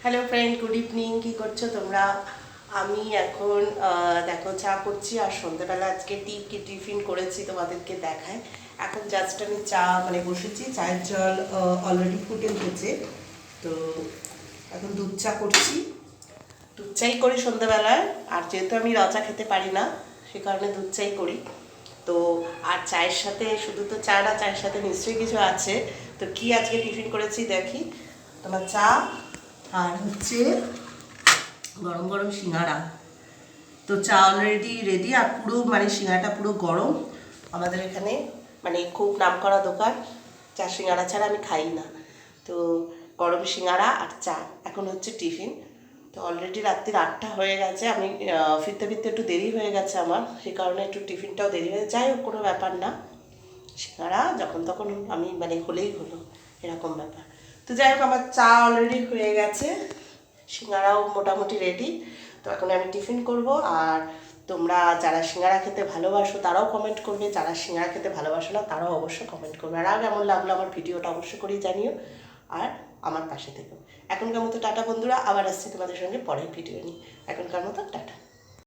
Hello friend, good evening. কী করছো তোমরা? আমি এখন দেখো চা করছি, আর সন্ধ্যেবেলা আজকে টিফিন করেছি তোমাদেরকে দেখায়। এখন জাস্ট আমি চা বসেছি, চায়ের জল অলরেডি ফুটে উঠেছে। তো এখন দুধ চা করছি, দুধ চাই করি সন্ধ্যেবেলায়। আর যেহেতু আমি চা খেতে পারি না, সে কারণে দুধ চাই করি। তো আর চায়ের সাথে শুধু তো চা না, চায়ের সাথে নিশ্চয়ই কিছু আছে। তো কি আজকে টিফিন করেছি দেখি, তোমার চা আর হচ্ছে গরম গরম সিঙ্গাড়া। তো চা অলরেডি রেডি, আর পুরো সিঙ্গাড়াটা পুরো গরম। আমাদের এখানে খুব নামকরা দোকান, চা সিঙ্গাড়া ছাড়া আমি খাই না। তো গরম সিঙ্গাড়া আর চা এখন হচ্ছে টিফিন। তো অলরেডি রাত্রির 8টা হয়ে গেছে, আমি ফিরতে ফিরতে একটু দেরি হয়ে গেছে আমার, সেই কারণে একটু টিফিনটাও দেরি হয়ে যায়। কোনো ব্যাপার না, সিঙ্গাড়া যখন তখন আমি হলেই হলো, এরকম ব্যাপার। তো যাই হোক, আমার চা অলরেডি হয়ে গেছে, সিঙ্গাড়াও মোটামুটি রেডি। তো এখন আমি টিফিন করব। আর তোমরা যারা সিঙ্গাড়া খেতে ভালোবাসো তারাও কমেন্ট করবে, যারা সিঙ্গাড়া খেতে ভালোবাসো না তারাও অবশ্যই কমেন্ট করবে। আর কেমন লাগলো আমার ভিডিওটা অবশ্যই করেই জানিও, আর আমার পাশে থেকো। এখনকার মতো টাটা বন্ধুরা, আবার আসছি তোমাদের সঙ্গে পরের ভিডিও নিয়ে। এখনকার মতো টাটা।